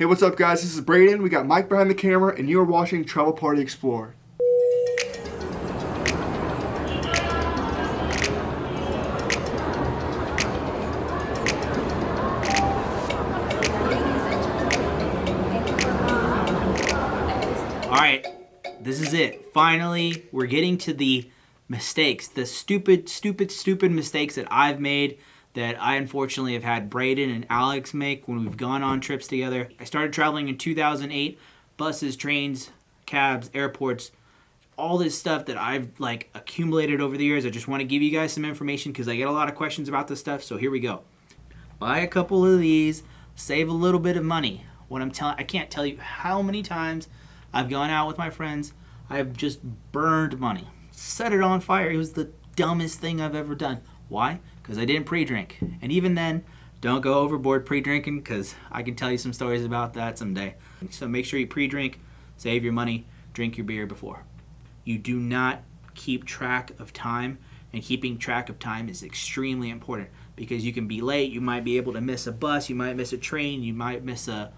Hey, what's up guys? This is Braden. We got Mike behind the camera and you are watching Travel Party Explore. Alright, this is it. Finally, we're getting to the mistakes. The stupid mistakes that I've made that I unfortunately have had Braden and Alex make when we've gone on trips together. I started traveling in 2008. Buses, trains, cabs, airports, all this stuff that I've accumulated over the years. I just want to give you guys some information because I get a lot of questions about this stuff. So here we go. Buy a couple of these, save a little bit of money. I can't tell you how many times I've gone out with my friends. I've just burned money. Set it on fire. It was the dumbest thing I've ever done. Why? Because I didn't pre-drink. And even then, don't go overboard pre-drinking because I can tell you some stories about that someday. So make sure you pre-drink, save your money, drink your beer before. You do not keep track of time, and keeping track of time is extremely important because you can be late, you might be able to miss a bus, you might miss a train, you might miss a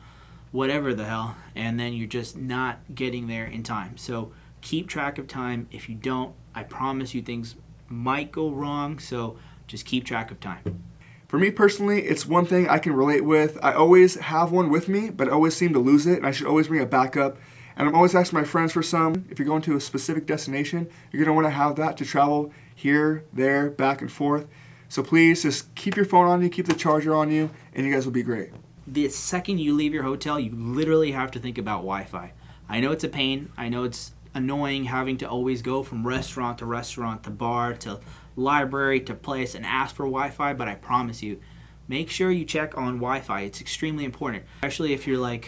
whatever the hell, and then you're just not getting there in time. So keep track of time. If you don't, I promise you things might go wrong, so just keep track of time. For me personally, it's one thing I can relate with. I always have one with me, but I always seem to lose it, and I should always bring it back up. And I'm always asking my friends for some. If you're going to a specific destination, you're going to want to have that to travel here, there, back and forth. So please just keep your phone on you, keep the charger on you, and you guys will be great. The second you leave your hotel, you literally have to think about Wi-Fi. I know it's a pain. I know it's annoying having to always go from restaurant to bar to library to place and ask for Wi-Fi, but I promise you, make sure you check on Wi-Fi. It's extremely important, especially if you're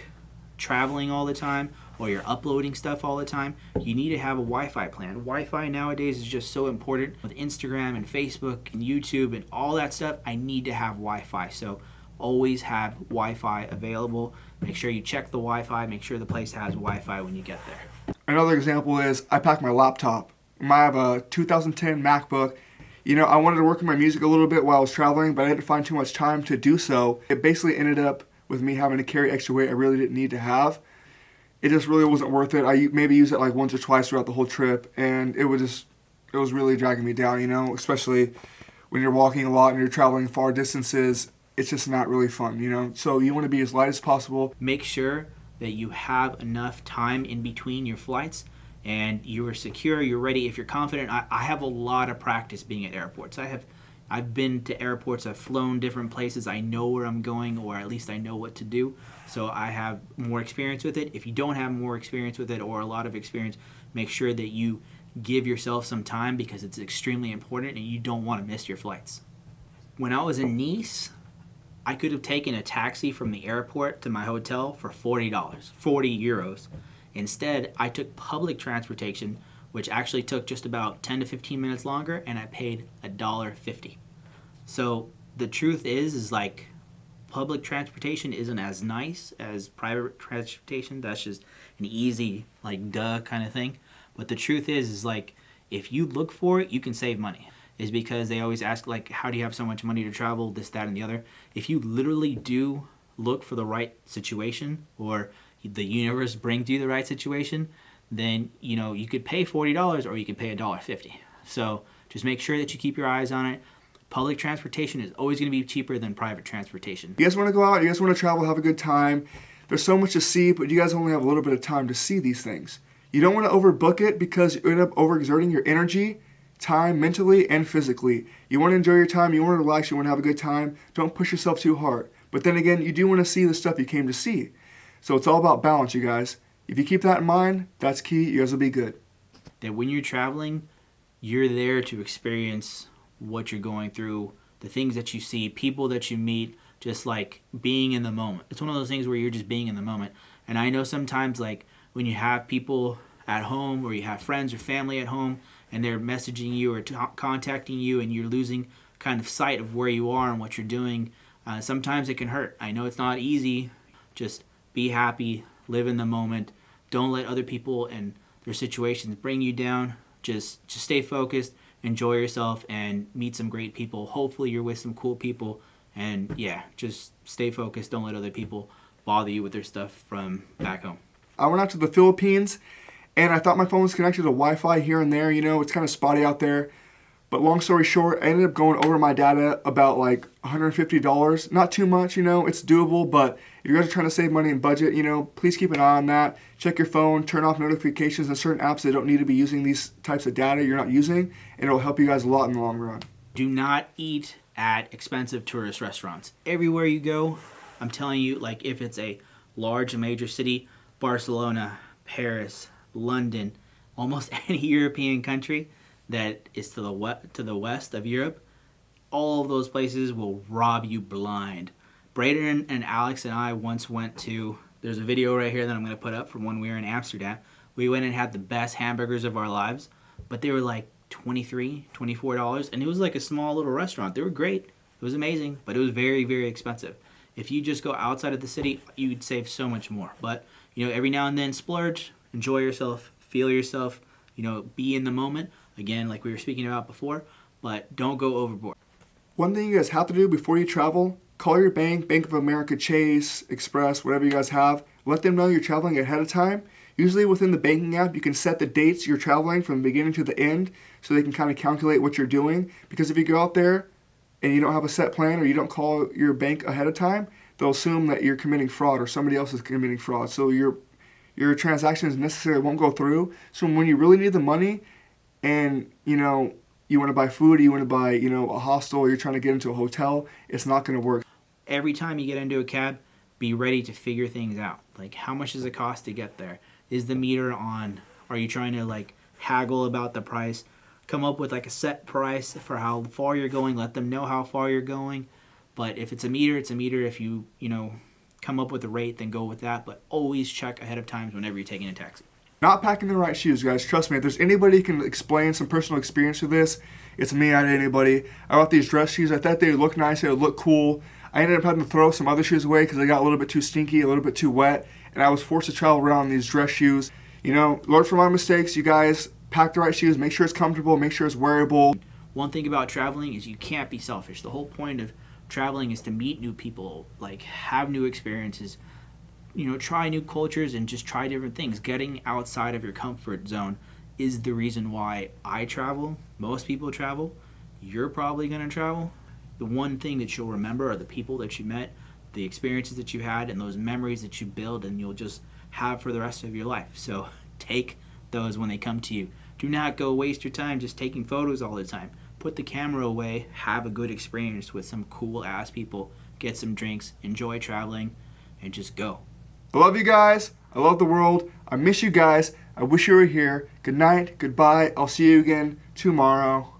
traveling all the time or you're uploading stuff all the time. You need to have a Wi-Fi plan. Wi-Fi nowadays is just so important with Instagram and Facebook and YouTube and all that stuff. I need to have Wi-Fi, so always have Wi-Fi available. Make sure you check the Wi-Fi. Make sure the place has Wi-Fi when you get there. Another example is I packed my laptop. I have a 2010 MacBook. You know, I wanted to work on my music a little bit while I was traveling, but I didn't find too much time to do so. It basically ended up with me having to carry extra weight I really didn't need to have. It just really wasn't worth it. I maybe used it once or twice throughout the whole trip, and it was really dragging me down, you know, especially when you're walking a lot and you're traveling far distances. It's just not really fun, you know. So you want to be as light as possible. Make sure that you have enough time in between your flights and you are secure, you're ready. If you're confident, I have a lot of practice being at airports. I've been to airports, I've flown different places, I know where I'm going, or at least I know what to do. So I have more experience with it. If you don't have more experience with it or a lot of experience, make sure that you give yourself some time because it's extremely important and you don't want to miss your flights. When I was in Nice, I could have taken a taxi from the airport to my hotel for $40, 40 euros. Instead, I took public transportation, which actually took just about 10 to 15 minutes longer, and I paid $1.50. So the truth is public transportation isn't as nice as private transportation. That's just an easy, duh kind of thing. But the truth is if you look for it, you can save money. Is because they always ask, how do you have so much money to travel, this, that, and the other. If you literally do look for the right situation, or the universe brings you the right situation, then, you could pay $40 or you could pay $1.50. So just make sure that you keep your eyes on it. Public transportation is always going to be cheaper than private transportation. You guys want to go out, you guys want to travel, have a good time. There's so much to see, but you guys only have a little bit of time to see these things. You don't want to overbook it because you end up overexerting your energy, time, mentally and physically. You want to enjoy your time, you want to relax, you want to have a good time. Don't push yourself too hard. But then again, you do want to see the stuff you came to see. So it's all about balance, you guys. If you keep that in mind, that's key. You guys will be good. That when you're traveling, you're there to experience what you're going through, the things that you see, people that you meet, just being in the moment. It's one of those things where you're just being in the moment. And I know sometimes when you have people at home or you have friends or family at home and they're messaging you or contacting you and you're losing kind of sight of where you are and what you're doing, sometimes it can hurt. I know it's not easy. Just be happy, live in the moment. Don't let other people and their situations bring you down. Just stay focused, enjoy yourself, and meet some great people. Hopefully you're with some cool people. And yeah, just stay focused. Don't let other people bother you with their stuff from back home. I went out to the Philippines, and I thought my phone was connected to Wi-Fi here and there. You know, it's kind of spotty out there. But long story short, I ended up going over my data about like $150. Not too much, you know, it's doable. But if you guys are trying to save money and budget, you know, please keep an eye on that. Check your phone, turn off notifications on certain apps that don't need to be using these types of data you're not using, and it'll help you guys a lot in the long run. Do not eat at expensive tourist restaurants. Everywhere you go, I'm telling you, like if it's a large major city, Barcelona, Paris, London, almost any European country that is to the west of Europe, all of those places will rob you blind. Braden and Alex and I once went to, there's a video right here that I'm going to put up from when we were in Amsterdam. We went and had the best hamburgers of our lives, but they were like $23, $24, and it was like a small little restaurant. They were great. It was amazing, but it was very, very expensive. If you just go outside of the city, you'd save so much more. But, you know, every now and then splurge, enjoy yourself, feel yourself, you know, be in the moment. Again, like we were speaking about before, but don't go overboard. One thing you guys have to do before you travel, call your bank, Bank of America, Chase, Express, whatever you guys have. Let them know you're traveling ahead of time. Usually within the banking app, you can set the dates you're traveling from the beginning to the end so they can kind of calculate what you're doing. Because if you go out there and you don't have a set plan or you don't call your bank ahead of time, they'll assume that you're committing fraud or somebody else is committing fraud. So your transactions necessarily won't go through. So when you really need the money and, you know, you want to buy food or you want to buy, you know, a hostel or you're trying to get into a hotel, it's not going to work. Every time you get into a cab, be ready to figure things out. Like, how much does it cost to get there? Is the meter on? Are you trying to, like, haggle about the price? Come up with, like, a set price for how far you're going. Let them know how far you're going. But if it's a meter, it's a meter. If you know, come up with a rate, then go with that. But always check ahead of time whenever you're taking a taxi. Not packing the right shoes, guys. Trust me, if there's anybody who can explain some personal experience to this, it's me, not anybody. I bought these dress shoes. I thought they would look nice. They would look cool. I ended up having to throw some other shoes away because they got a little bit too stinky, a little bit too wet, and I was forced to travel around in these dress shoes. You know, learn from my mistakes. You guys pack the right shoes. Make sure it's comfortable. Make sure it's wearable. One thing about traveling is you can't be selfish. The whole point of traveling is to meet new people, like have new experiences, you know, try new cultures and just try different things. Getting outside of your comfort zone is the reason why I travel. Most people travel. You're probably going to travel. The one thing that you'll remember are the people that you met, the experiences that you had, and those memories that you build and you'll just have for the rest of your life. So take those when they come to you. Do not go waste your time just taking photos all the time. Put the camera away, have a good experience with some cool ass people, get some drinks, enjoy traveling, and just go. I love you guys. I love the world. I miss you guys. I wish you were here. Good night. Goodbye. I'll see you again tomorrow.